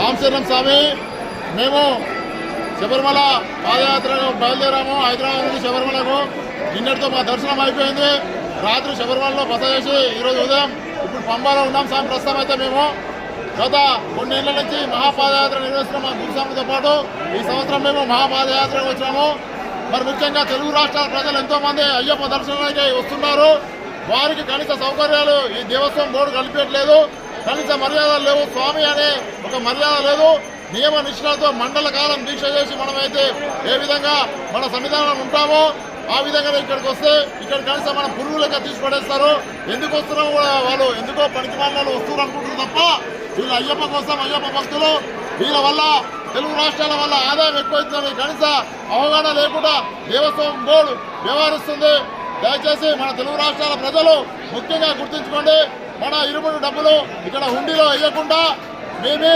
రామచంద్రం స్వామి మేము శబరిమల పాదయాత్రకు బయలుదేరాము. హైదరాబాద్ నుండి శబరిమలకు నిన్నటితో మా దర్శనం అయిపోయింది. రాత్రి శబరిమలలో బస చేసి ఈరోజు ఉదయం ఇప్పుడు పంబాలో ఉన్నాం. స్వామి ప్రస్తుతం అయితే మేము గత కొన్నేళ్ల నుంచి మహాపాదయాత్ర నిర్వహిస్తున్నాం మా గురుస్వామితో పాటు. ఈ సంవత్సరం మేము మహాపాదయాత్రకు వచ్చాము. మరి ముఖ్యంగా తెలుగు రాష్ట్రాల ప్రజలు ఎంతో మంది అయ్యప్ప దర్శనానికి వస్తున్నారు. వారికి కనీస సౌకర్యాలు ఈ దేవస్వం బోర్డు కల్పించట్లేదు. కనీస మర్యాదలు లేవు. స్వామి అనే ఒక మర్యాద లేదు. నియమ నిష్ఠలతో మండల కాలం దీక్ష చేసి మనమైతే ఏ విధంగా మన సన్నిధానం ఉంటామో ఆ విధంగా ఇక్కడికి వస్తే ఇక్కడ కనీసం మన పురుగు లెక్క తీసుపడేస్తారు. ఎందుకు వస్తున్నాం కూడా వాళ్ళు ఎందుకో పనికి వాళ్ళు వస్తున్నారు అనుకుంటున్నారు తప్ప వీళ్ళు అయ్యప్ప కోసం అయ్యప్ప భక్తులు వీళ్ళ వల్ల తెలుగు రాష్ట్రాల వల్ల ఆదాయం ఎక్కువైతుంది. కనీస అవగాహన లేకుండా దేవస్వం బోర్డు వ్యవహరిస్తుంది. దయచేసి మన తెలుగు రాష్ట్రాల ప్రజలు ముఖ్యంగా గుర్తుంచుకోండి. మన ఇరుముడు డబ్బులు ఇక్కడ హుండీలో వేయకుండా మేమే